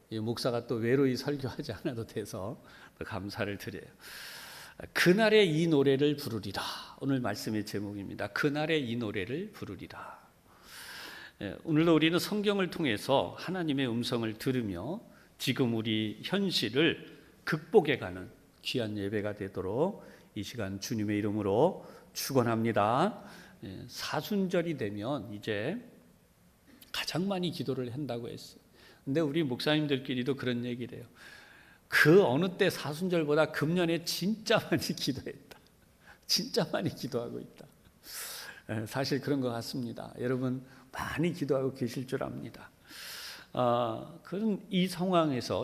이 목사가 또 외로이 설교하지 않아도 돼서 감사를 드려요. 그날에 이 노래를 부르리라. 오늘 말씀의 제목입니다. 그날에 이 노래를 부르리라. 오늘도 우리는 성경을 통해서 하나님의 음성을 들으며 지금 우리 현실을 극복해가는 귀한 예배가 되도록 이 시간 주님의 이름으로 축원합니다. 사순절이 되면 이제 가장 많이 기도를 한다고 했어요. 근데 우리 목사님들끼리도 그런 얘기를 해요. 그 어느 때 사순절보다 금년에 진짜 많이 기도했다. 진짜 많이 기도하고 있다. 사실 그런 것 같습니다. 여러분 많이 기도하고 계실 줄 압니다. 그런 이 상황에서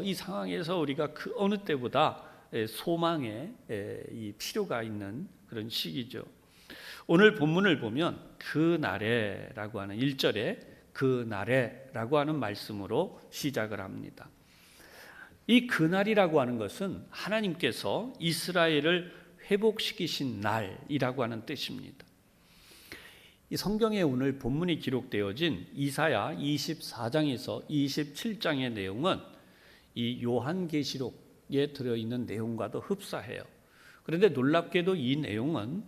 우리가 그 어느 때보다 소망의 이 필요가 있는 그런 시기죠. 오늘 본문을 보면 그 날에라고 하는 1절에 그 날에라고 하는 말씀으로 시작을 합니다. 이 그날이라고 하는 것은 하나님께서 이스라엘을 회복시키신 날이라고 하는 뜻입니다. 이 성경에 오늘 본문이 기록되어진 이사야 24장에서 27장의 내용은 이 요한계시록에 들어있는 내용과도 흡사해요. 그런데 놀랍게도 이 내용은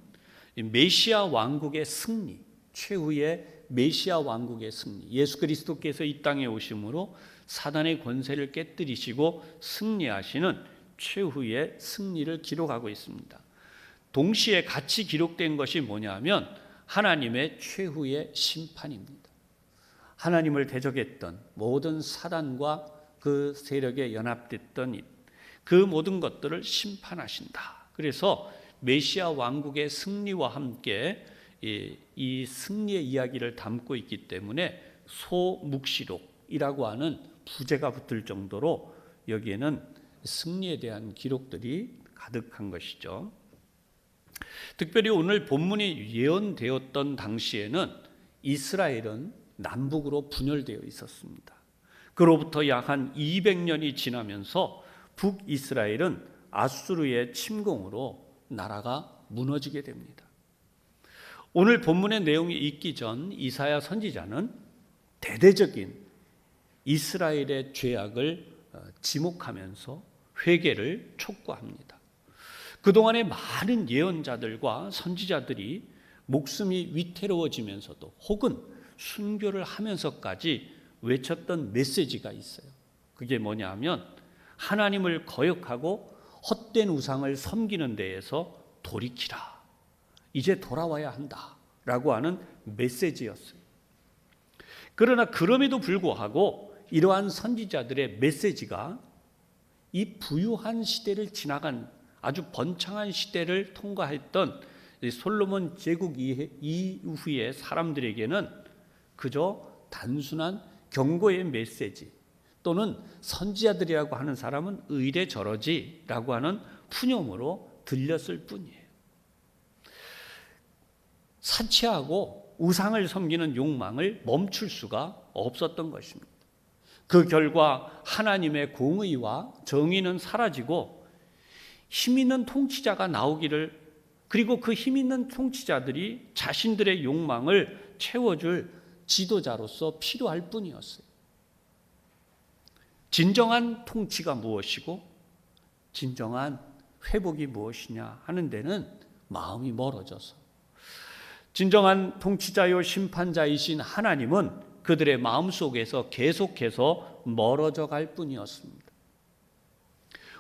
메시아 왕국의 승리, 최후의 메시아 왕국의 승리, 예수 그리스도께서 이 땅에 오심으로 사단의 권세를 깨뜨리시고 승리하시는 최후의 승리를 기록하고 있습니다. 동시에 같이 기록된 것이 뭐냐면 하나님의 최후의 심판입니다. 하나님을 대적했던 모든 사단과 그 세력에 연합됐던 그 모든 것들을 심판하신다. 그래서 메시아 왕국의 승리와 함께 이 승리의 이야기를 담고 있기 때문에 소묵시록이라고 하는 부제가 붙을 정도로 여기에는 승리에 대한 기록들이 가득한 것이죠. 특별히 오늘 본문이 예언되었던 당시에는 이스라엘은 남북으로 분열되어 있었습니다. 그로부터 약 한 200년이 지나면서 북이스라엘은 아수르의 침공으로 나라가 무너지게 됩니다. 오늘 본문의 내용이 있기 전 이사야 선지자는 대대적인 이스라엘의 죄악을 지목하면서 회개를 촉구합니다. 그동안의 많은 예언자들과 선지자들이 목숨이 위태로워지면서도 혹은 순교를 하면서까지 외쳤던 메시지가 있어요. 그게 뭐냐 하면 하나님을 거역하고 헛된 우상을 섬기는 데에서 돌이키라. 이제 돌아와야 한다라고 하는 메시지였어요. 그러나 그럼에도 불구하고 이러한 선지자들의 메시지가 이 부유한 시대를 지나간 아주 번창한 시대를 통과했던 솔로몬 제국 이후의 사람들에게는 그저 단순한 경고의 메시지 또는 선지자들이라고 하는 사람은 의례 저러지라고 하는 푸념으로 들렸을 뿐이에요. 사치하고 우상을 섬기는 욕망을 멈출 수가 없었던 것입니다. 그 결과 하나님의 공의와 정의는 사라지고 힘 있는 통치자가 나오기를, 그리고 그 힘 있는 통치자들이 자신들의 욕망을 채워줄 지도자로서 필요할 뿐이었어요. 진정한 통치가 무엇이고 진정한 회복이 무엇이냐 하는 데는 마음이 멀어져서 진정한 통치자요 심판자이신 하나님은 그들의 마음속에서 계속해서 멀어져 갈 뿐이었습니다.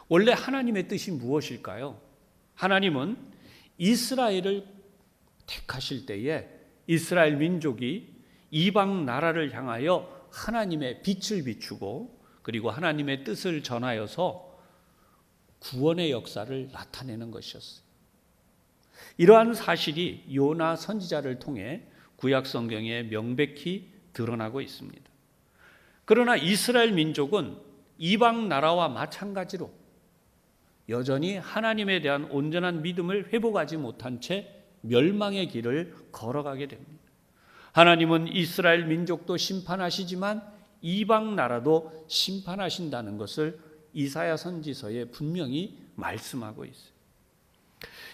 원래 하나님의 뜻이 무엇일까요? 하나님은 이스라엘을 택하실 때에 이스라엘 민족이 이방 나라를 향하여 하나님의 빛을 비추고 그리고 하나님의 뜻을 전하여서 구원의 역사를 나타내는 것이었어요. 이러한 사실이 요나 선지자를 통해 구약 성경에 명백히 드러나고 있습니다. 그러나 이스라엘 민족은 이방 나라와 마찬가지로 여전히 하나님에 대한 온전한 믿음을 회복하지 못한 채 멸망의 길을 걸어가게 됩니다. 하나님은 이스라엘 민족도 심판하시지만 이방 나라도 심판하신다는 것을 이사야 선지서에 분명히 말씀하고 있어요.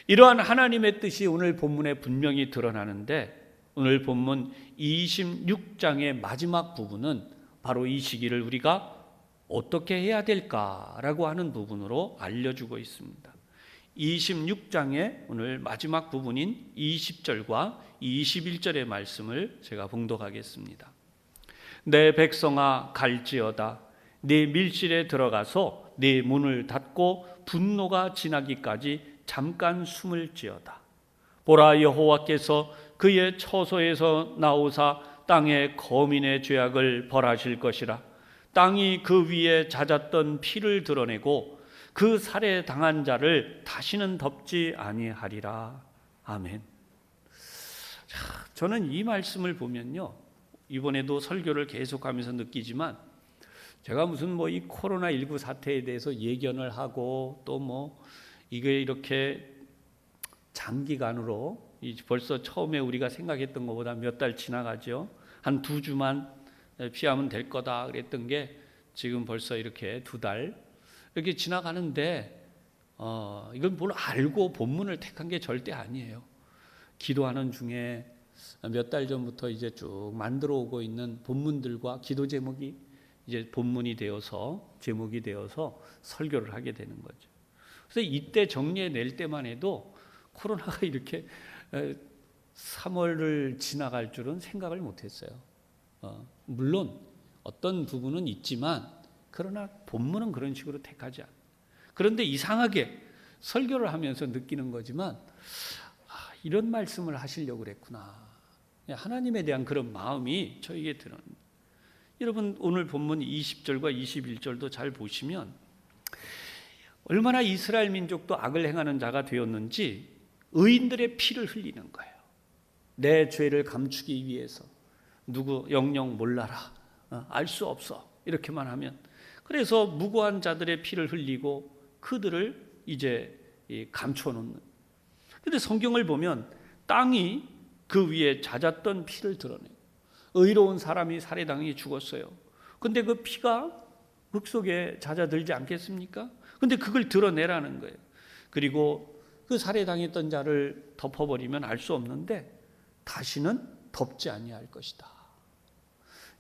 이러한 하나님의 뜻이 오늘 본문에 분명히 드러나는데 오늘 본문 26장의 마지막 부분은 바로 이 시기를 우리가 어떻게 해야 될까라고 하는 부분으로 알려주고 있습니다. 26장의 오늘 마지막 부분인 20절과 21절의 말씀을 제가 봉독하겠습니다. 내 백성아 갈지어다. 네 밀실에 들어가서 네 문을 닫고 분노가 지나기까지 잠깐 숨을 지어다. 보라, 여호와께서 그의 처소에서 나오사 땅의 거민의 죄악을 벌하실 것이라. 땅이 그 위에 잦았던 피를 드러내고 그 살해 당한 자를 다시는 덮지 아니하리라. 아멘. 자, 저는 이 말씀을 보면요, 이번에도 설교를 계속하면서 느끼지만, 제가 무슨 이 코로나19 사태에 대해서 예견을 하고 또 이게 이렇게 장기간으로 벌써 처음에 우리가 생각했던 것보다 몇 달 지나가죠. 한 2주만 피하면 될 거다 그랬던 게 지금 벌써 이렇게 2달 이렇게 지나가는데, 이건 뭘 알고 본문을 택한 게 절대 아니에요. 기도하는 중에 몇 달 전부터 이제 쭉 만들어 오고 있는 본문들과 기도 제목이 이제 본문이 되어서 제목이 되어서 설교를 하게 되는 거죠. 그래서 이때 정리해 낼 때만 해도 코로나가 이렇게 3월을 지나갈 줄은 생각을 못했어요. 물론 어떤 부분은 있지만 그러나 본문은 그런 식으로 택하지 않아요. 그런데 이상하게 설교를 하면서 느끼는 거지만 이런 말씀을 하시려고 그랬구나. 하나님에 대한 그런 마음이 저에게 들었는데, 여러분 오늘 본문 20절과 21절도 잘 보시면 얼마나 이스라엘 민족도 악을 행하는 자가 되었는지 의인들의 피를 흘리는 거예요. 내 죄를 감추기 위해서. 누구 영영 몰라라, 알 수 없어, 이렇게만 하면, 그래서 무고한 자들의 피를 흘리고 그들을 이제 감춰놓는. 그런데 성경을 보면 땅이 그 위에 잦았던 피를 드러내요. 의로운 사람이 살해당해 죽었어요. 근데 그 피가 흙 속에 잦아들지 않겠습니까? 근데 그걸 드러내라는 거예요. 그리고 그 살해당했던 자를 덮어버리면 알 수 없는데 다시는 덮지 아니할 것이다.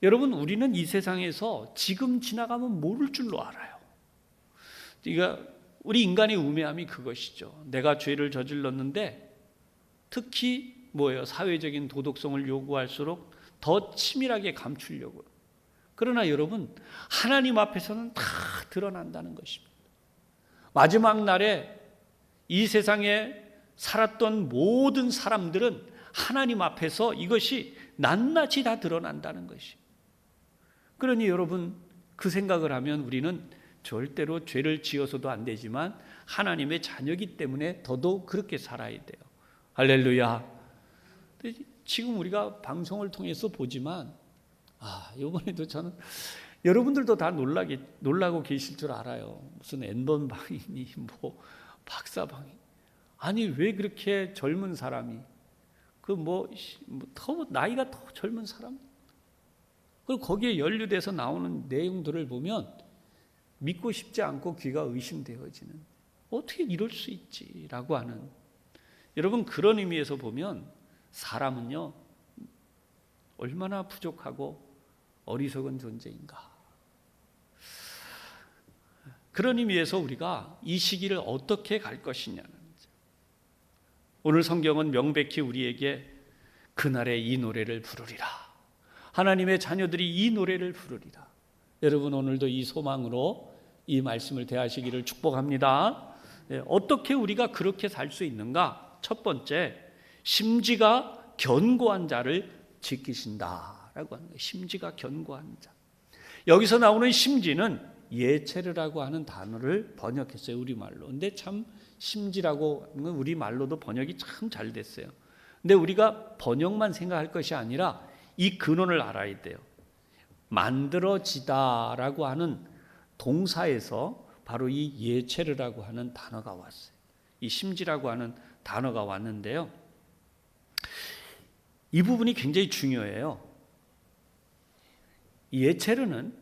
여러분, 우리는 이 세상에서 지금 지나가면 모를 줄로 알아요. 그러니까 우리 인간의 우매함이 그것이죠. 내가 죄를 저질렀는데 특히 사회적인 도덕성을 요구할수록 더 치밀하게 감추려고. 그러나 여러분, 하나님 앞에서는 다 드러난다는 것입니다. 마지막 날에 이 세상에 살았던 모든 사람들은 하나님 앞에서 이것이 낱낱이 다 드러난다는 것이. 그러니 여러분, 그 생각을 하면 우리는 절대로 죄를 지어서도 안 되지만 하나님의 자녀이기 때문에 더더욱 그렇게 살아야 돼요. 할렐루야. 지금 우리가 방송을 통해서 보지만 이번에도 저는 여러분들도 다 놀라고 계실 줄 알아요. 무슨 N번방이니 박사방이. 아니 왜 그렇게 젊은 사람이 더 나이가 더 젊은 사람, 그리고 거기에 연루돼서 나오는 내용들을 보면 믿고 싶지 않고 귀가 의심되어지는, 어떻게 이럴 수 있지라고 하는. 여러분, 그런 의미에서 보면 사람은요 얼마나 부족하고 어리석은 존재인가. 그런 의미에서 우리가 이 시기를 어떻게 갈 것이냐는 거죠. 오늘 성경은 명백히 우리에게 그날에 이 노래를 부르리라, 하나님의 자녀들이 이 노래를 부르리라. 여러분, 오늘도 이 소망으로 이 말씀을 대하시기를 축복합니다. 어떻게 우리가 그렇게 살 수 있는가? 첫 번째, 심지가 견고한 자를 지키신다라고 하는 거예요. 심지가 견고한 자. 여기서 나오는 심지는 예체르라고 하는 단어를 번역했어요, 우리말로. 근데 참 심지라고 하는 건 우리말로도 번역이 참 잘 됐어요. 근데 우리가 번역만 생각할 것이 아니라 이 근원을 알아야 돼요. 만들어지다라고 하는 동사에서 바로 이 예체르라고 하는 단어가 왔어요. 이 심지라고 하는 단어가 왔는데요, 이 부분이 굉장히 중요해요. 예체르는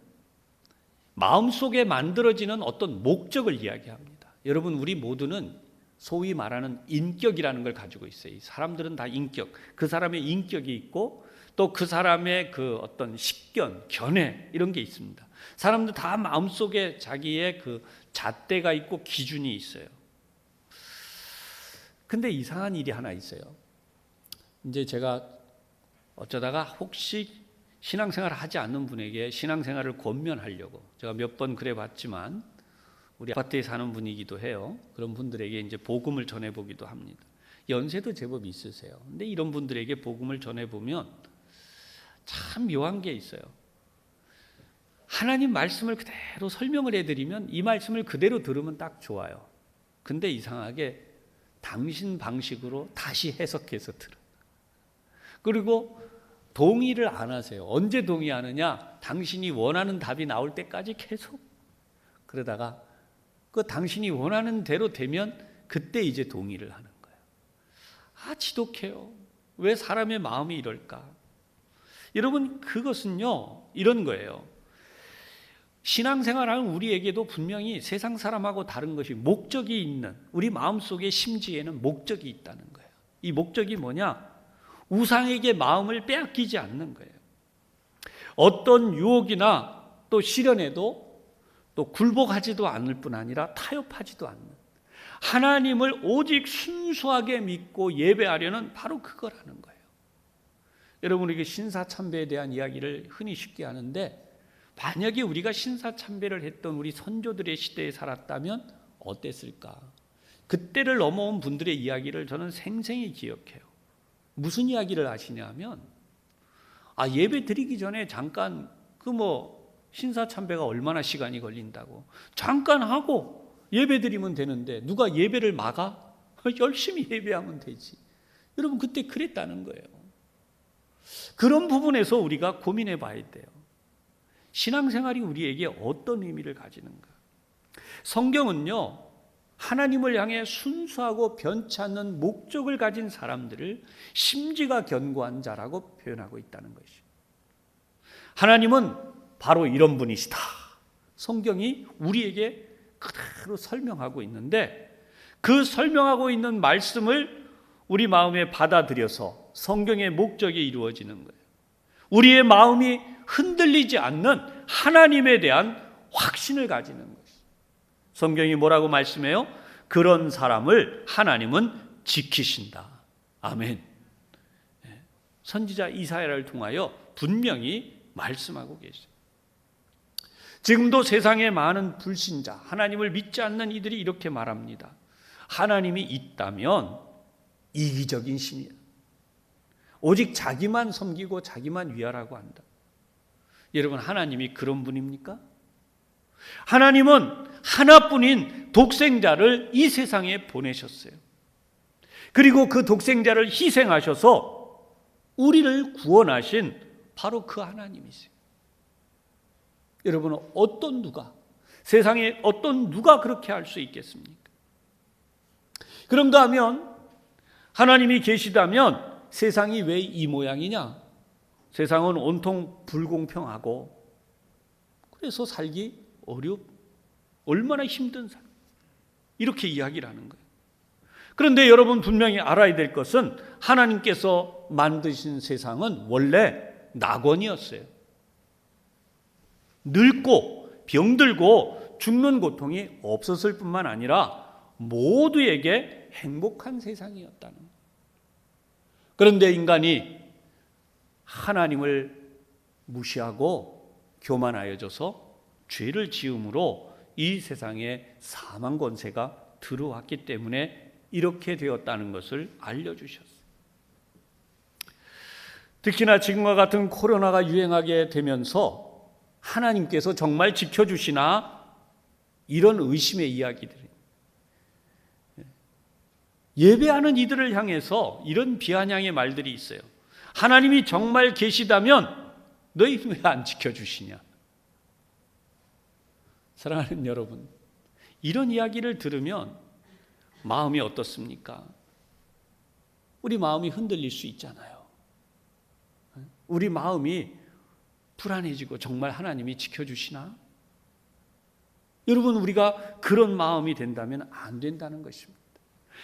마음속에 만들어지는 어떤 목적을 이야기합니다. 여러분, 우리 모두는 소위 말하는 인격이라는 걸 가지고 있어요. 사람들은 다 인격, 그 사람의 인격이 있고 또 그 사람의 그 어떤 식견, 견해 이런 게 있습니다. 사람들 다 마음속에 자기의 그 잣대가 있고 기준이 있어요. 근데 이상한 일이 하나 있어요. 이제 제가 어쩌다가 혹시 신앙생활을 하지 않는 분에게 신앙생활을 권면하려고 제가 몇 번 그래 봤지만 우리 아파트에 사는 분이기도 해요. 그런 분들에게 이제 복음을 전해보기도 합니다. 연세도 제법 있으세요. 근데 이런 분들에게 복음을 전해보면 참 묘한 게 있어요. 하나님 말씀을 그대로 설명을 해드리면 이 말씀을 그대로 들으면 딱 좋아요. 근데 이상하게 당신 방식으로 다시 해석해서 들어. 그리고 동의를 안 하세요. 언제 동의하느냐? 당신이 원하는 답이 나올 때까지 계속. 그러다가 그 당신이 원하는 대로 되면 그때 이제 동의를 하는 거예요. 아, 지독해요. 왜 사람의 마음이 이럴까? 여러분, 그것은요 이런 거예요. 신앙생활하는 우리에게도 분명히 세상 사람하고 다른 것이 목적이 있는, 우리 마음속의 심지에는 목적이 있다는 거예요. 이 목적이 뭐냐? 우상에게 마음을 빼앗기지 않는 거예요. 어떤 유혹이나 또 시련에도 또 굴복하지도 않을 뿐 아니라 타협하지도 않는, 하나님을 오직 순수하게 믿고 예배하려는 바로 그거라는 거예요. 여러분, 이게 신사참배에 대한 이야기를 흔히 쉽게 하는데, 만약에 우리가 신사참배를 했던 우리 선조들의 시대에 살았다면 어땠을까? 그때를 넘어온 분들의 이야기를 저는 생생히 기억해요. 무슨 이야기를 하시냐면, 예배 드리기 전에 잠깐 신사참배가 얼마나 시간이 걸린다고 잠깐 하고 예배 드리면 되는데 누가 예배를 막아? 열심히 예배하면 되지. 여러분, 그때 그랬다는 거예요. 그런 부분에서 우리가 고민해 봐야 돼요. 신앙생활이 우리에게 어떤 의미를 가지는가? 성경은요, 하나님을 향해 순수하고 변치 않는 목적을 가진 사람들을 심지가 견고한 자라고 표현하고 있다는 것이죠. 하나님은 바로 이런 분이시다. 성경이 우리에게 그대로 설명하고 있는데, 그 설명하고 있는 말씀을 우리 마음에 받아들여서 성경의 목적이 이루어지는 거예요. 우리의 마음이 흔들리지 않는 하나님에 대한 확신을 가지는 것이죠. 성경이 뭐라고 말씀해요? 그런 사람을 하나님은 지키신다. 아멘. 선지자 이사야를 통하여 분명히 말씀하고 계세요. 지금도 세상에 많은 불신자, 하나님을 믿지 않는 이들이 이렇게 말합니다. 하나님이 있다면 이기적인 신이야. 오직 자기만 섬기고 자기만 위하라고 한다. 여러분, 하나님이 그런 분입니까? 하나님은 하나뿐인 독생자를 이 세상에 보내셨어요. 그리고 그 독생자를 희생하셔서 우리를 구원하신 바로 그 하나님이세요. 여러분은 어떤 누가, 세상에 어떤 누가 그렇게 할 수 있겠습니까? 그런가 하면 하나님이 계시다면 세상이 왜 이 모양이냐? 세상은 온통 불공평하고 그래서 살기 얼마나 힘든 삶, 이렇게 이야기를 하는 거예요. 그런데 여러분 분명히 알아야 될 것은 하나님께서 만드신 세상은 원래 낙원이었어요. 늙고 병들고 죽는 고통이 없었을 뿐만 아니라 모두에게 행복한 세상이었다는 거예요. 그런데 인간이 하나님을 무시하고 교만하여져서 죄를 지음으로 이 세상에 사망 권세가 들어왔기 때문에 이렇게 되었다는 것을 알려주셨어요. 특히나 지금과 같은 코로나가 유행하게 되면서 하나님께서 정말 지켜주시나? 이런 의심의 이야기들이, 예배하는 이들을 향해서 이런 비아냥의 말들이 있어요. 하나님이 정말 계시다면 너희 왜 안 지켜주시냐? 사랑하는 여러분, 이런 이야기를 들으면 마음이 어떻습니까? 우리 마음이 흔들릴 수 있잖아요. 우리 마음이 불안해지고 정말 하나님이 지켜주시나? 여러분, 우리가 그런 마음이 된다면 안 된다는 것입니다.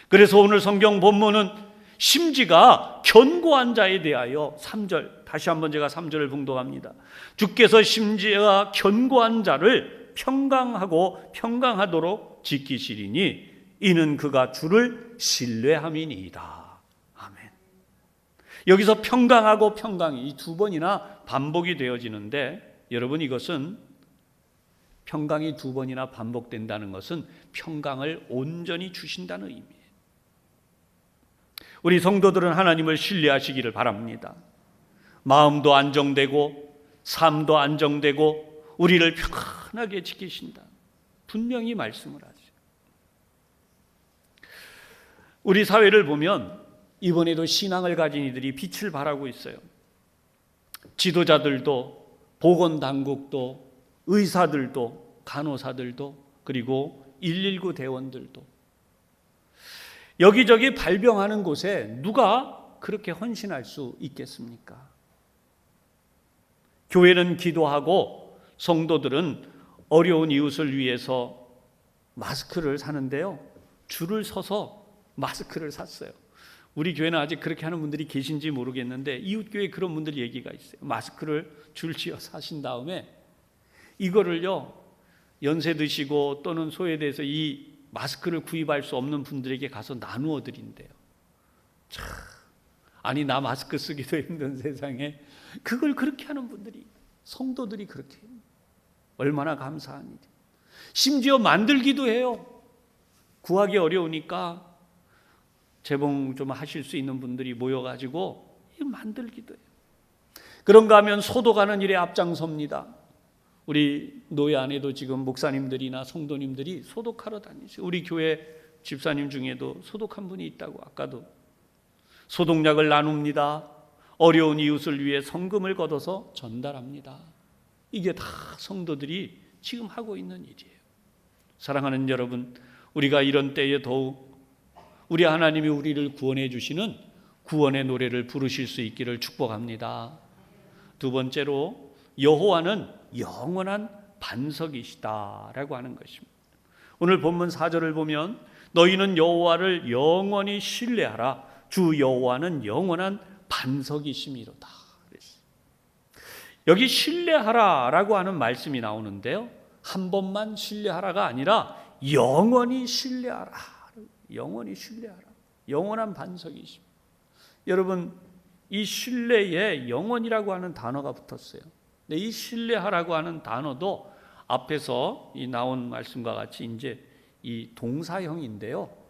그래서 오늘 성경 본문은 심지가 견고한 자에 대하여 3절 다시 한번 제가 3절을 봉독합니다. 주께서 심지어 견고한 자를 평강하고 평강하도록 지키시리니 이는 그가 주를 신뢰함이니이다. 아멘. 여기서 평강하고 평강이 이 두 번이나 반복이 되어지는데, 여러분, 이것은 평강이 두 번이나 반복된다는 것은 평강을 온전히 주신다는 의미예요. 우리 성도들은 하나님을 신뢰하시기를 바랍니다. 마음도 안정되고 삶도 안정되고 우리를 평안하게 지키신다. 분명히 말씀을 하죠. 우리 사회를 보면 이번에도 신앙을 가진 이들이 빛을 발하고 있어요. 지도자들도, 보건당국도, 의사들도, 간호사들도, 그리고 119 대원들도. 여기저기 발병하는 곳에 누가 그렇게 헌신할 수 있겠습니까? 교회는 기도하고 성도들은 어려운 이웃을 위해서 마스크를 사는데요, 줄을 서서 마스크를 샀어요. 우리 교회는 아직 그렇게 하는 분들이 계신지 모르겠는데 이웃교회에 그런 분들 얘기가 있어요. 마스크를 줄지어 사신 다음에 이거를요, 연세 드시고 또는 소외돼서 이 마스크를 구입할 수 없는 분들에게 가서 나누어 드린대요. 참, 아니 나 마스크 쓰기도 힘든 세상에 그걸 그렇게 하는 분들이, 성도들이 그렇게 해요. 얼마나 감사한 일이에요. 심지어 만들기도 해요. 구하기 어려우니까 재봉 좀 하실 수 있는 분들이 모여가지고 만들기도 해요. 그런가 하면 소독하는 일에 앞장섭니다. 우리 노예 안에도 지금 목사님들이나 성도님들이 소독하러 다니세요. 우리 교회 집사님 중에도 소독한 분이 있다고 아까도. 소독약을 나눕니다. 어려운 이웃을 위해 성금을 걷어서 전달합니다. 이게 다 성도들이 지금 하고 있는 일이에요. 사랑하는 여러분, 우리가 이런 때에 더욱 우리 하나님이 우리를 구원해 주시는 구원의 노래를 부르실 수 있기를 축복합니다. 두 번째로, 여호와는 영원한 반석이시다라고 하는 것입니다. 오늘 본문 4절을 보면 너희는 여호와를 영원히 신뢰하라. 주 여호와는 영원한 반석이심이로다. 여기 신뢰하라라고 하는 말씀이 나오는데요, 한 번만 신뢰하라가 아니라 영원히 신뢰하라. 영원히 신뢰하라. 영원한 반석이십니다. 여러분, 이 신뢰에 영원이라고 하는 단어가 붙었어요. 근데 이 신뢰하라고 하는 단어도 앞에서 이 나온 말씀과 같이 이제 이 동사형인데요,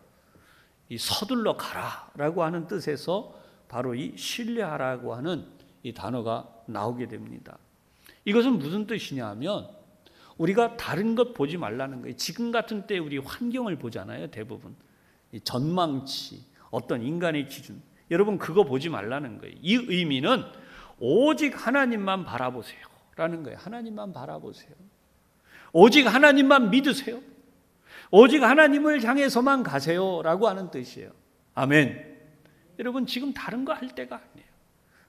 이 서둘러 가라라고 하는 뜻에서 바로 이 신뢰하라고 하는 이 단어가 나오게 됩니다. 이것은 무슨 뜻이냐면 우리가 다른 것 보지 말라는 거예요. 지금 같은 때 우리 환경을 보잖아요. 대부분 이 전망치, 어떤 인간의 기준, 여러분 그거 보지 말라는 거예요. 이 의미는 오직 하나님만 바라보세요 라는 거예요. 하나님만 바라보세요. 오직 하나님만 믿으세요. 오직 하나님을 향해서만 가세요 라고 하는 뜻이에요. 아멘. 여러분, 지금 다른 거 할 때가 아니에요.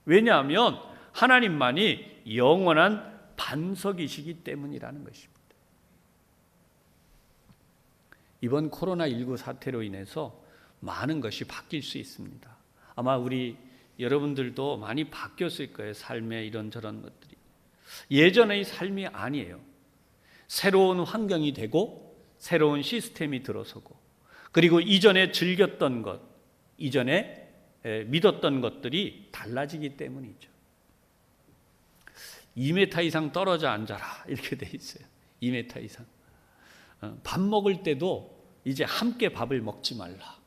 왜냐하면 하나님만이 영원한 반석이시기 때문이라는 것입니다. 이번 코로나19 사태로 인해서 많은 것이 바뀔 수 있습니다. 아마 우리 여러분들도 많이 바뀌었을 거예요. 삶의 이런저런 것들이. 예전의 삶이 아니에요. 새로운 환경이 되고 새로운 시스템이 들어서고, 그리고 이전에 즐겼던 것, 이전에 믿었던 것들이 달라지기 때문이죠. 2m 이상 떨어져 앉아라 이렇게 돼 있어요. 2m 이상. 밥 먹을 때도 이제 함께 밥을 먹지 말라.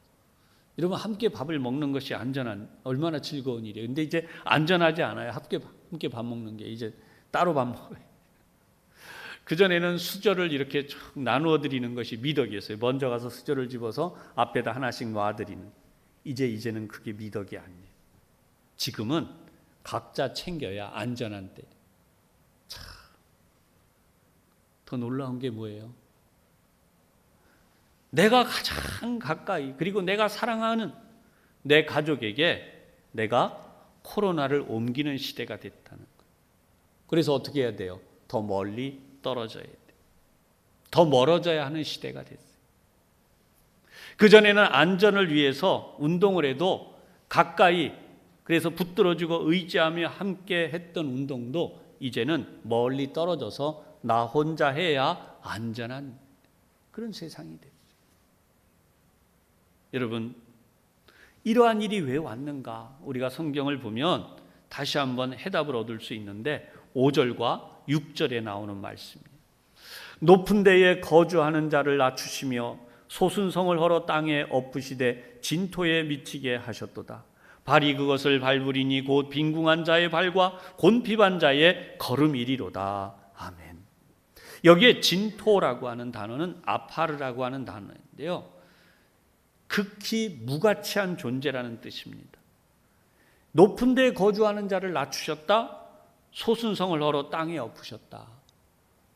이러면 함께 밥을 먹는 것이 안전한, 얼마나 즐거운 일이에요. 근데 이제 안전하지 않아요. 함께 밥 먹는 게. 이제 따로 밥 먹어요. 그전에는 수저를 이렇게 쭉 나누어 드리는 것이 미덕이었어요. 먼저 가서 수저를 집어서 앞에다 하나씩 놔 드리는. 이제는 그게 미덕이 아니에요. 지금은 각자 챙겨야 안전한 때. 참, 더 놀라운 게 뭐예요? 내가 가장 가까이, 그리고 내가 사랑하는 내 가족에게 내가 코로나를 옮기는 시대가 됐다는 거예요. 그래서 어떻게 해야 돼요? 더 멀리 떨어져야 돼요. 더 멀어져야 하는 시대가 됐어요. 그전에는 안전을 위해서 운동을 해도 가까이 그래서 붙들어주고 의지하며 함께 했던 운동도 이제는 멀리 떨어져서 나 혼자 해야 안전한 그런 세상이 됐죠. 여러분, 이러한 일이 왜 왔는가? 우리가 성경을 보면 다시 한번 해답을 얻을 수 있는데 5절과 6절에 나오는 말씀이에요. 높은 데에 거주하는 자를 낮추시며 소순성을 헐어 땅에 엎으시되 진토에 미치게 하셨도다. 발이 그것을 밟으리니 곧 빈궁한 자의 발과 곤핍한 자의 걸음이리로다. 아멘. 여기에 진토라고 하는 단어는 아파르라고 하는 단어인데요, 극히 무가치한 존재라는 뜻입니다. 높은 데에 거주하는 자를 낮추셨다, 소순성을 헐어 땅에 엎으셨다.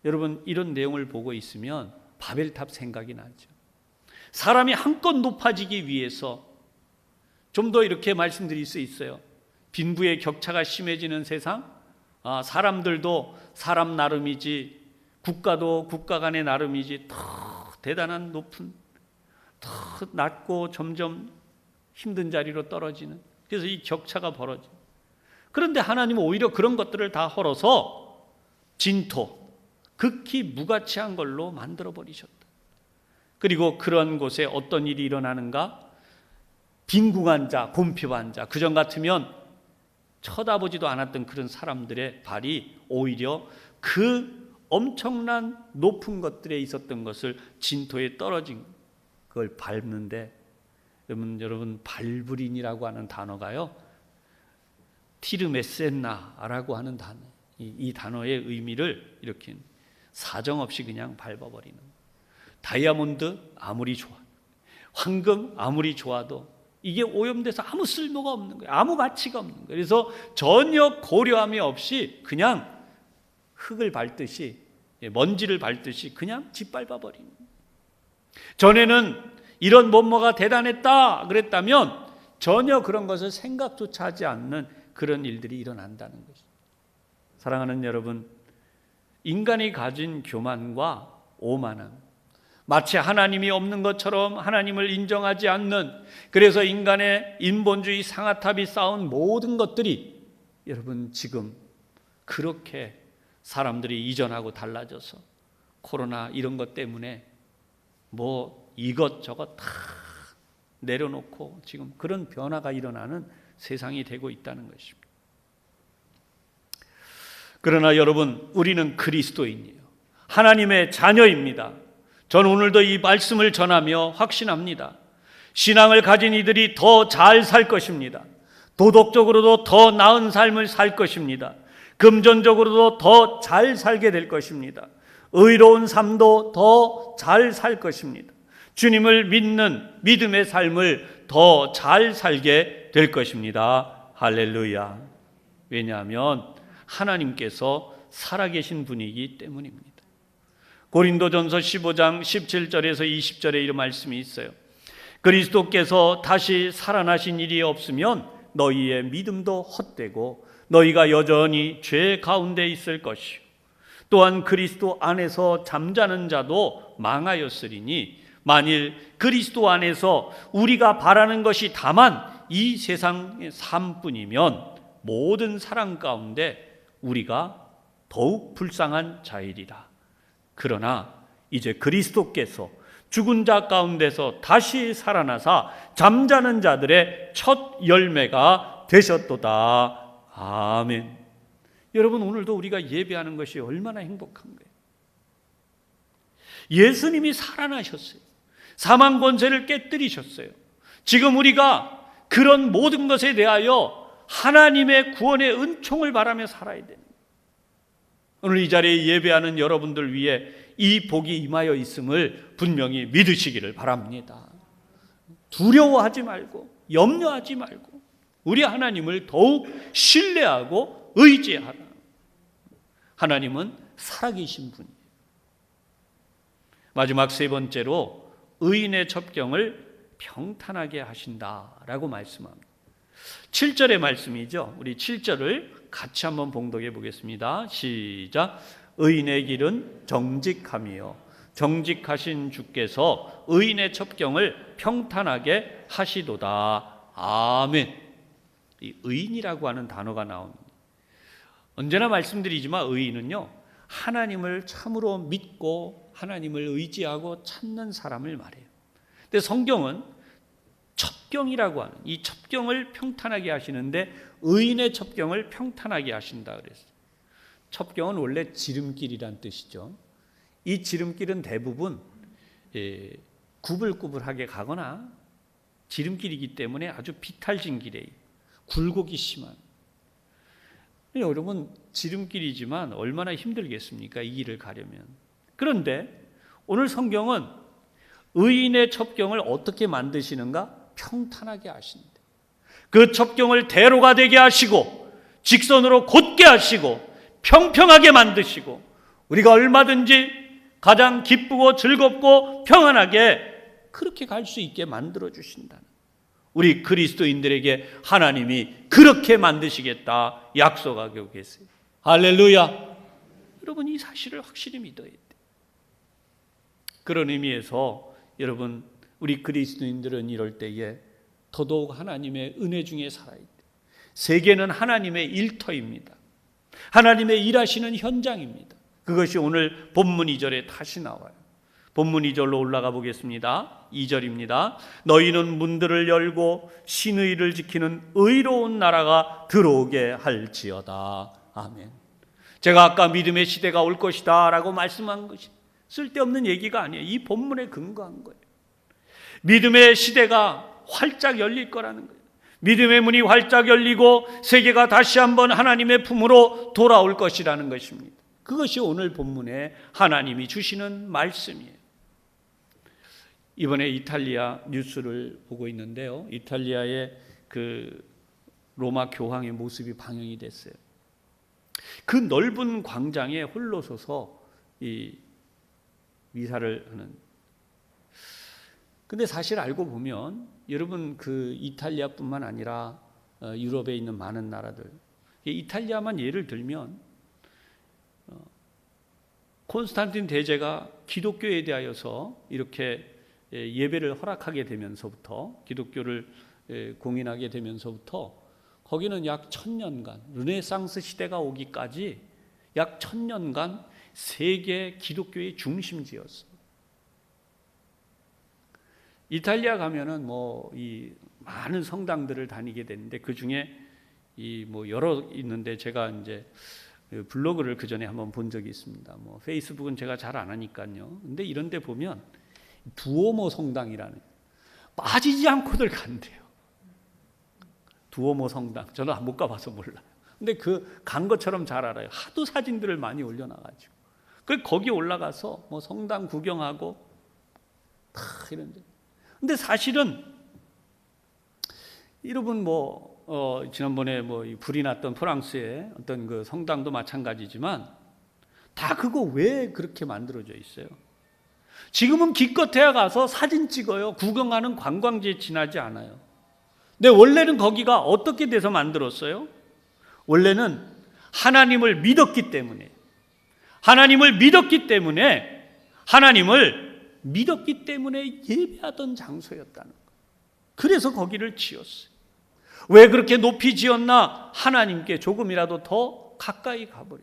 여러분, 이런 내용을 보고 있으면 바벨탑 생각이 나죠. 사람이 한껏 높아지기 위해서, 좀 더 이렇게 말씀드릴 수 있어요. 빈부의 격차가 심해지는 세상, 사람들도 사람 나름이지, 국가도 국가 간의 나름이지, 더 대단한 높은, 더 낮고 점점 힘든 자리로 떨어지는, 그래서 이 격차가 벌어져. 그런데 하나님은 오히려 그런 것들을 다 헐어서 진토, 극히 무가치한 걸로 만들어 버리셨다. 그리고 그런 곳에 어떤 일이 일어나는가? 빈궁한 자, 곤핍한 자, 그전 같으면 쳐다보지도 않았던 그런 사람들의 발이 오히려 그 엄청난 높은 것들에 있었던 것을 진토에 떨어진 그걸 밟는데, 여러분 발브린이라고 하는 단어가요, 티르메센나라고 하는 단어, 이 단어의 의미를 이렇게 사정없이 그냥 밟아버리는, 다이아몬드 아무리 좋아, 황금 아무리 좋아도 이게 오염돼서 아무 쓸모가 없는 거예요. 아무 가치가 없는 거예요. 그래서 전혀 고려함이 없이 그냥 흙을 밟듯이, 먼지를 밟듯이 그냥 짓밟아버리는 거예요. 전에는 이런 뭐뭐가 대단했다 그랬다면 전혀 그런 것을 생각조차 하지 않는 그런 일들이 일어난다는 것이죠. 사랑하는 여러분, 인간이 가진 교만과 오만함, 마치 하나님이 없는 것처럼 하나님을 인정하지 않는, 그래서 인간의 인본주의 상아탑이 쌓은 모든 것들이 여러분 지금 그렇게 사람들이 이전하고 달라져서 코로나 이런 것 때문에 뭐 이것저것 다 내려놓고 지금 그런 변화가 일어나는 세상이 되고 있다는 것입니다. 그러나 여러분, 우리는 그리스도인이에요. 하나님의 자녀입니다. 전 오늘도 이 말씀을 전하며 확신합니다. 신앙을 가진 이들이 더 잘 살 것입니다. 도덕적으로도 더 나은 삶을 살 것입니다. 금전적으로도 더 잘 살게 될 것입니다. 의로운 삶도 더 잘 살 것입니다. 주님을 믿는 믿음의 삶을 더 잘 살게 될 것입니다. 할렐루야. 왜냐하면 하나님께서 살아계신 분이기 때문입니다. 고린도전서 15장 17절에서 20절에 이런 말씀이 있어요. 그리스도께서 다시 살아나신 일이 없으면 너희의 믿음도 헛되고 너희가 여전히 죄 가운데 있을 것이요, 또한 그리스도 안에서 잠자는 자도 망하였으리니 만일 그리스도 안에서 우리가 바라는 것이 다만 이 세상의 삶뿐이면 모든 사람 가운데 우리가 더욱 불쌍한 자이리라. 그러나 이제 그리스도께서 죽은 자 가운데서 다시 살아나사 잠자는 자들의 첫 열매가 되셨도다. 아멘. 여러분, 오늘도 우리가 예배하는 것이 얼마나 행복한 거예요. 예수님이 살아나셨어요. 사망 권세를 깨뜨리셨어요. 지금 우리가 그런 모든 것에 대하여 하나님의 구원의 은총을 바라며 살아야 됩니다. 오늘 이 자리에 예배하는 여러분들 위해 이 복이 임하여 있음을 분명히 믿으시기를 바랍니다. 두려워하지 말고 염려하지 말고 우리 하나님을 더욱 신뢰하고 의지하라. 하나님은 살아계신 분이에요. 마지막 세 번째로 의인의 첩경을 평탄하게 하신다라고 말씀합니다. 7절의 말씀이죠. 우리 7절을 같이 한번 봉독해 보겠습니다. 시작. 의인의 길은 정직함이요 정직하신 주께서 의인의 첩경을 평탄하게 하시도다. 아멘. 이 의인이라고 하는 단어가 나옵니다. 언제나 말씀드리지만 의인은요, 하나님을 참으로 믿고 하나님을 의지하고 찾는 사람을 말해요. 근데 성경은 첩경이라고 하는 이 첩경을 평탄하게 하시는데 의인의 첩경을 평탄하게 하신다 그랬어요. 첩경은 원래 지름길이란 뜻이죠. 이 지름길은 대부분 구불구불하게 가거나 지름길이기 때문에 아주 비탈진 길에 굴곡이 심한. 여러분, 지름길이지만 얼마나 힘들겠습니까? 이 길을 가려면. 그런데 오늘 성경은 의인의 첩경을 어떻게 만드시는가? 평탄하게 하신다. 그 첩경을 대로가 되게 하시고 직선으로 곧게 하시고 평평하게 만드시고 우리가 얼마든지 가장 기쁘고 즐겁고 평안하게 그렇게 갈 수 있게 만들어 주신다는, 우리 그리스도인들에게 하나님이 그렇게 만드시겠다 약속하고 계세요. 할렐루야. 여러분, 이 사실을 확실히 믿어야 돼요. 그런 의미에서 여러분, 우리 그리스도인들은 이럴 때에 더더욱 하나님의 은혜 중에 살아야 돼요. 세계는 하나님의 일터입니다. 하나님의 일하시는 현장입니다. 그것이 오늘 본문 2절에 다시 나와요. 본문 2절로 올라가 보겠습니다. 2절입니다. 너희는 문들을 열고 신의를 지키는 의로운 나라가 들어오게 할지어다. 아멘. 제가 아까 믿음의 시대가 올 것이다 라고 말씀한 것이 쓸데없는 얘기가 아니에요. 이 본문에 근거한 거예요. 믿음의 시대가 활짝 열릴 거라는 거예요. 믿음의 문이 활짝 열리고 세계가 다시 한번 하나님의 품으로 돌아올 것이라는 것입니다. 그것이 오늘 본문에 하나님이 주시는 말씀이에요. 이번에 이탈리아 뉴스를 보고 있는데요. 이탈리아의 그 로마 교황의 모습이 방영이 됐어요. 그 넓은 광장에 홀로 서서 이 미사를 하는. 근데 사실 알고 보면 여러분, 그 이탈리아뿐만 아니라 유럽에 있는 많은 나라들, 이탈리아만 예를 들면 콘스탄틴 대제가 기독교에 대하여서 이렇게 예배를 허락하게 되면서부터, 기독교를 공인하게 되면서부터 거기는 약 1000년간, 르네상스 시대가 오기까지 약 1000년간 세계 기독교의 중심지였어요. 이탈리아 가면은 이 많은 성당들을 다니게 되는데 그 중에 여러 있는데 제가 이제 블로그를 그 전에 한번 본 적이 있습니다. 페이스북은 제가 잘 안 하니까요. 근데 이런 데 보면 두오모 성당이라는, 빠지지 않고들 간대요. 두오모 성당. 저는 못 가봐서 몰라요. 근데 간 것처럼 잘 알아요. 하도 사진들을 많이 올려놔가지고. 거기 올라가서 성당 구경하고 다 이런데. 근데 사실은 여러분 지난번에 불이 났던 프랑스의 어떤 그 성당도 마찬가지지만 다 그거 왜 그렇게 만들어져 있어요? 지금은 기껏해야 가서 사진 찍어요. 구경하는 관광지에 지나지 않아요. 근데 원래는 거기가 어떻게 돼서 만들었어요? 원래는 하나님을 믿었기 때문에 예배하던 장소였다는 거예요. 그래서 거기를 지었어요. 왜 그렇게 높이 지었나? 하나님께 조금이라도 더 가까이 가버려.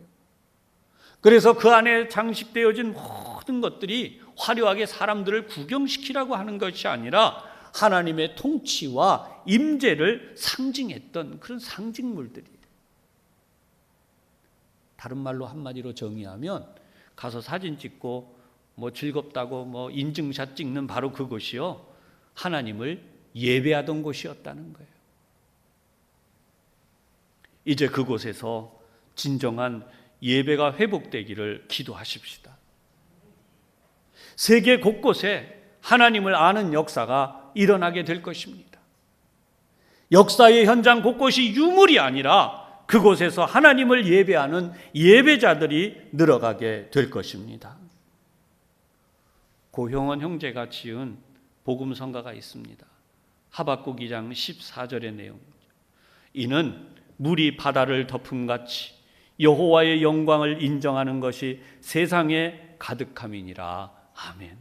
그래서 그 안에 장식되어진 모든 것들이 화려하게 사람들을 구경시키라고 하는 것이 아니라 하나님의 통치와 임재를 상징했던 그런 상징물들이에요. 다른 말로 한마디로 정의하면 가서 사진 찍고 즐겁다고 인증샷 찍는 바로 그곳이요, 하나님을 예배하던 곳이었다는 거예요. 이제 그곳에서 진정한 예배가 회복되기를 기도하십시다. 세계 곳곳에 하나님을 아는 역사가 일어나게 될 것입니다. 역사의 현장 곳곳이 유물이 아니라 그곳에서 하나님을 예배하는 예배자들이 늘어가게 될 것입니다. 고형원 형제가 지은 복음성가가 있습니다. 하박국 2장 14절의 내용이죠. 이는 물이 바다를 덮음같이 여호와의 영광을 인정하는 것이 세상에 가득함이니라. 아멘.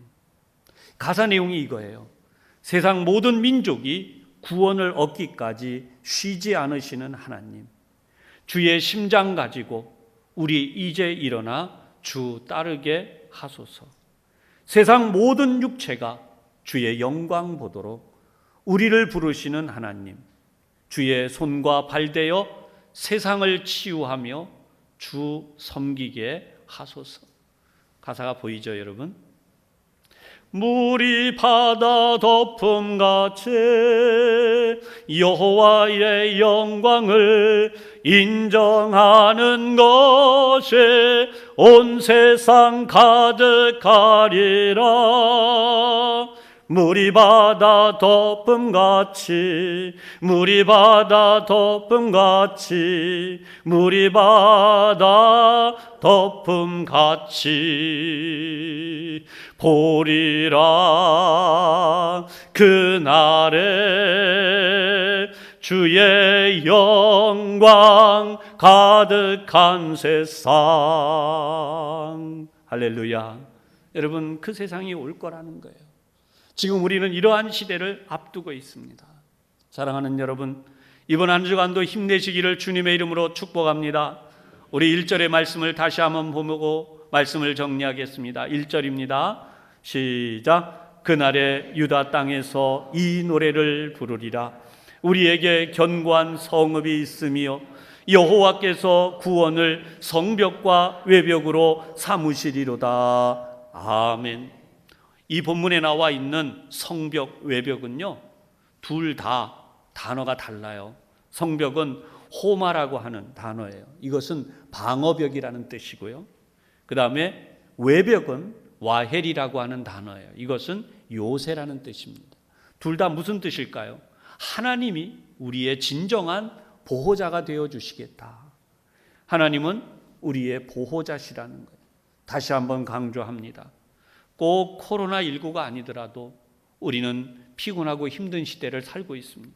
가사 내용이 이거예요. 세상 모든 민족이 구원을 얻기까지 쉬지 않으시는 하나님, 주의 심장 가지고 우리 이제 일어나 주 따르게 하소서. 세상 모든 육체가 주의 영광 보도록 우리를 부르시는 하나님, 주의 손과 발되어 세상을 치유하며 주 섬기게 하소서. 가사가 보이죠, 여러분? 물이 바다 덮음같이 여호와의 영광을 인정하는 것이 온 세상 가득하리라. 물이 바다 덮음같이, 물이 바다 덮음같이, 물이 바다 덮음같이 보리라. 그날에 주의 영광 가득한 세상. 할렐루야. 여러분, 그 세상이 올 거라는 거예요. 지금 우리는 이러한 시대를 앞두고 있습니다. 사랑하는 여러분, 이번 한 주간도 힘내시기를 주님의 이름으로 축복합니다. 우리 1절의 말씀을 다시 한번 보고 말씀을 정리하겠습니다. 1절입니다. 시작. 그날에 유다 땅에서 이 노래를 부르리라. 우리에게 견고한 성읍이 있으며 여호와께서 구원을 성벽과 외벽으로 삼으시리로다. 아멘. 이 본문에 나와 있는 성벽, 외벽은요, 둘 다 단어가 달라요. 성벽은 호마라고 하는 단어예요. 이것은 방어벽이라는 뜻이고요. 그 다음에 외벽은 와헬이라고 하는 단어예요. 이것은 요새라는 뜻입니다. 둘 다 무슨 뜻일까요? 하나님이 우리의 진정한 보호자가 되어 주시겠다. 하나님은 우리의 보호자시라는 거예요. 다시 한번 강조합니다. 꼭 코로나19가 아니더라도 우리는 피곤하고 힘든 시대를 살고 있습니다.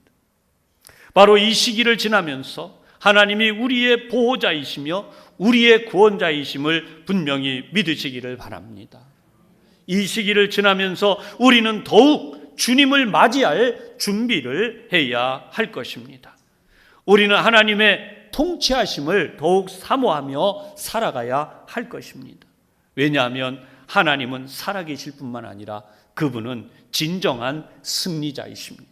바로 이 시기를 지나면서 하나님이 우리의 보호자이시며 우리의 구원자이심을 분명히 믿으시기를 바랍니다. 이 시기를 지나면서 우리는 더욱 주님을 맞이할 준비를 해야 할 것입니다. 우리는 하나님의 통치하심을 더욱 사모하며 살아가야 할 것입니다. 왜냐하면 하나님은 살아계실 뿐만 아니라 그분은 진정한 승리자이십니다.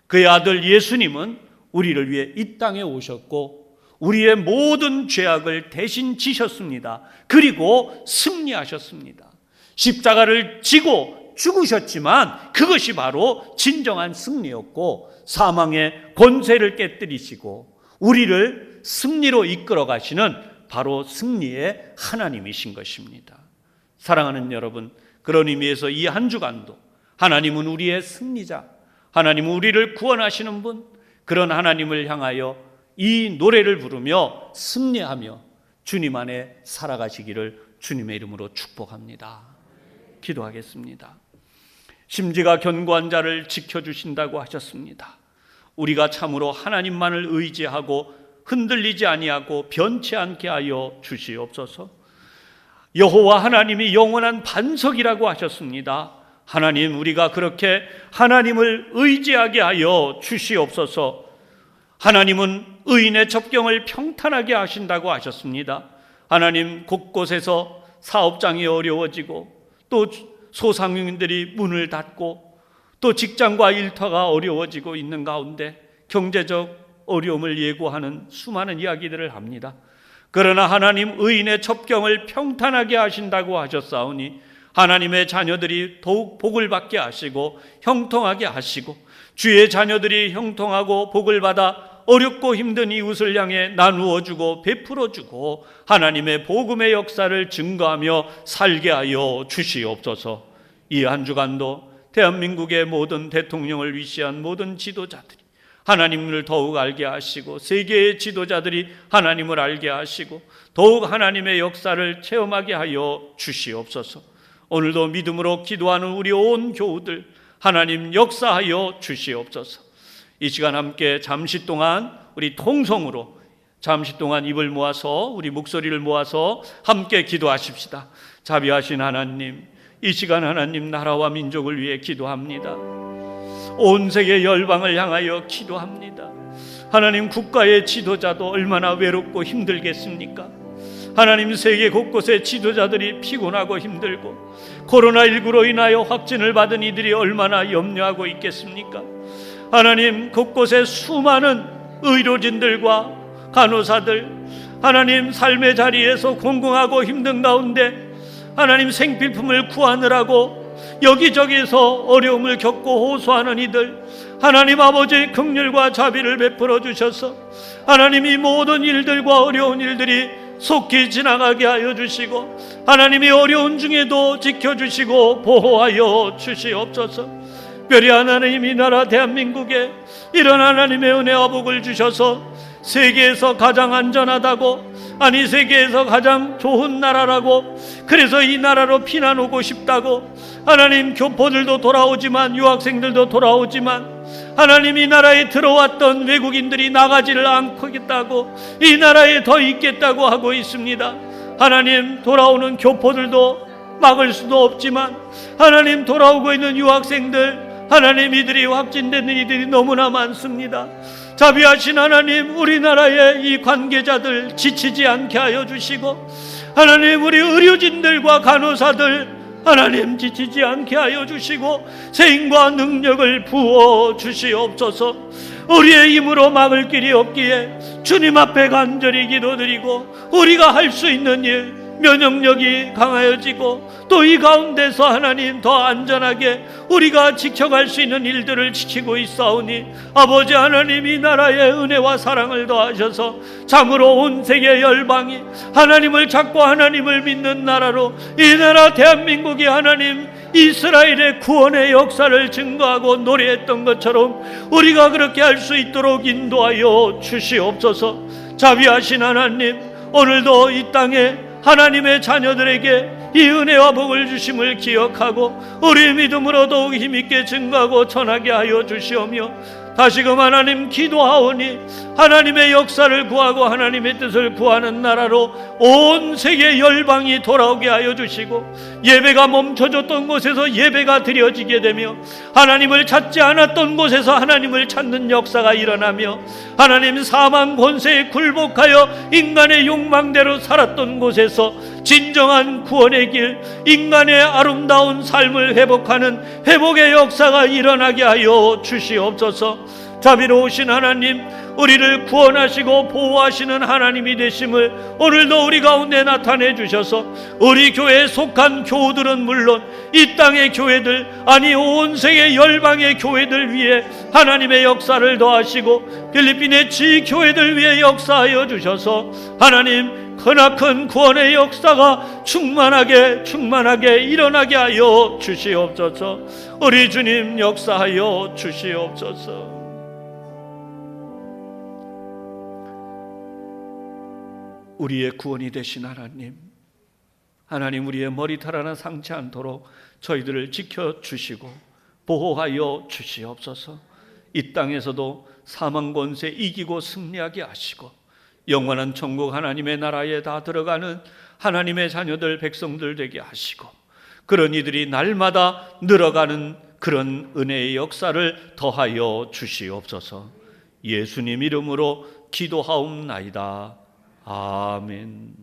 그의 아들 예수님은 우리를 위해 이 땅에 오셨고 우리의 모든 죄악을 대신 지셨습니다. 그리고 승리하셨습니다. 십자가를 지고 죽으셨지만 그것이 바로 진정한 승리였고 사망의 권세를 깨뜨리시고 우리를 승리로 이끌어 가시는 바로 승리의 하나님이신 것입니다. 사랑하는 여러분, 그런 의미에서 이 한 주간도 하나님은 우리의 승리자, 하나님은 우리를 구원하시는 분, 그런 하나님을 향하여 이 노래를 부르며 승리하며 주님 안에 살아가시기를 주님의 이름으로 축복합니다. 기도하겠습니다. 심지가 견고한 자를 지켜주신다고 하셨습니다. 우리가 참으로 하나님만을 의지하고 흔들리지 아니하고 변치 않게 하여 주시옵소서. 여호와 하나님이 영원한 반석이라고 하셨습니다. 하나님, 우리가 그렇게 하나님을 의지하게 하여 주시옵소서. 하나님은 의인의 접경을 평탄하게 하신다고 하셨습니다. 하나님, 곳곳에서 사업장이 어려워지고 또 소상공인들이 문을 닫고 또 직장과 일터가 어려워지고 있는 가운데 경제적 어려움을 예고하는 수많은 이야기들을 합니다. 그러나 하나님, 의인의 접경을 평탄하게 하신다고 하셨사오니 하나님의 자녀들이 더욱 복을 받게 하시고 형통하게 하시고 주의 자녀들이 형통하고 복을 받아 어렵고 힘든 이웃을 향해 나누어주고 베풀어주고 하나님의 복음의 역사를 증거하며 살게 하여 주시옵소서. 이 한 주간도 대한민국의 모든 대통령을 위시한 모든 지도자들이 하나님을 더욱 알게 하시고 세계의 지도자들이 하나님을 알게 하시고 더욱 하나님의 역사를 체험하게 하여 주시옵소서. 오늘도 믿음으로 기도하는 우리 온 교우들 하나님 역사하여 주시옵소서. 이 시간 함께 잠시 동안 우리 통성으로 잠시 동안 입을 모아서 우리 목소리를 모아서 함께 기도하십시다. 자비하신 하나님, 이 시간 하나님 나라와 민족을 위해 기도합니다. 온 세계 열방을 향하여 기도합니다. 하나님, 국가의 지도자도 얼마나 외롭고 힘들겠습니까? 하나님, 세계 곳곳의 지도자들이 피곤하고 힘들고 코로나19로 인하여 확진을 받은 이들이 얼마나 염려하고 있겠습니까? 하나님, 곳곳에 수많은 의료진들과 간호사들, 하나님, 삶의 자리에서 공공하고 힘든 가운데 하나님, 생필품을 구하느라고 여기저기서 어려움을 겪고 호소하는 이들, 하나님 아버지의 긍휼과 자비를 베풀어 주셔서 하나님, 이 모든 일들과 어려운 일들이 속히 지나가게 하여 주시고 하나님이 어려운 중에도 지켜주시고 보호하여 주시옵소서. 특별히 하나님, 이 나라 대한민국에 이런 하나님의 은혜와 복을 주셔서 세계에서 가장 안전하다고, 아니 세계에서 가장 좋은 나라라고, 그래서 이 나라로 피난 오고 싶다고, 하나님, 교포들도 돌아오지만 유학생들도 돌아오지만 하나님, 이 나라에 들어왔던 외국인들이 나가지를 않겠다고, 이 나라에 더 있겠다고 하고 있습니다. 하나님, 돌아오는 교포들도 막을 수도 없지만 하나님, 돌아오고 있는 유학생들, 하나님, 이들이 확진된 이들이 너무나 많습니다. 자비하신 하나님, 우리나라의 이 관계자들 지치지 않게 하여 주시고 하나님, 우리 의료진들과 간호사들 하나님 지치지 않게 하여 주시고 생과 능력을 부어 주시옵소서. 우리의 힘으로 막을 길이 없기에 주님 앞에 간절히 기도드리고 우리가 할 수 있는 일, 면역력이 강하여지고 또 이 가운데서 하나님 더 안전하게 우리가 지켜갈 수 있는 일들을 지키고 있사오니 아버지 하나님, 이 나라의 은혜와 사랑을 더하셔서 참으로 온 세계 열방이 하나님을 찾고 하나님을 믿는 나라로, 이 나라 대한민국이 하나님 이스라엘의 구원의 역사를 증거하고 노래했던 것처럼 우리가 그렇게 할 수 있도록 인도하여 주시옵소서. 자비하신 하나님, 오늘도 이 땅에 하나님의 자녀들에게 이 은혜와 복을 주심을 기억하고 우리의 믿음으로 더욱 힘있게 증거하고 전하게 하여 주시오며, 다시금 하나님 기도하오니 하나님의 역사를 구하고 하나님의 뜻을 구하는 나라로 온 세계 열방이 돌아오게 하여 주시고 예배가 멈춰졌던 곳에서 예배가 드려지게 되며 하나님을 찾지 않았던 곳에서 하나님을 찾는 역사가 일어나며 하나님, 사망 권세에 굴복하여 인간의 욕망대로 살았던 곳에서 진정한 구원의 길, 인간의 아름다운 삶을 회복하는 회복의 역사가 일어나게 하여 주시옵소서. 자비로우신 하나님, 우리를 구원하시고 보호하시는 하나님이 되심을 오늘도 우리 가운데 나타내 주셔서 우리 교회에 속한 교우들은 물론 이 땅의 교회들, 아니 온 세계 열방의 교회들 위해 하나님의 역사를 더하시고 필리핀의 지교회들 위해 역사하여 주셔서 하나님, 크나큰 구원의 역사가 충만하게 일어나게 하여 주시옵소서. 우리 주님, 역사하여 주시옵소서. 우리의 구원이 되신 하나님, 우리의 머리털 하나 상치 않도록 저희들을 지켜주시고 보호하여 주시옵소서. 이 땅에서도 사망 권세 이기고 승리하게 하시고 영원한 천국 하나님의 나라에 다 들어가는 하나님의 자녀들, 백성들 되게 하시고 그런 이들이 날마다 늘어가는 그런 은혜의 역사를 더하여 주시옵소서. 예수님 이름으로 기도하옵나이다. 아멘.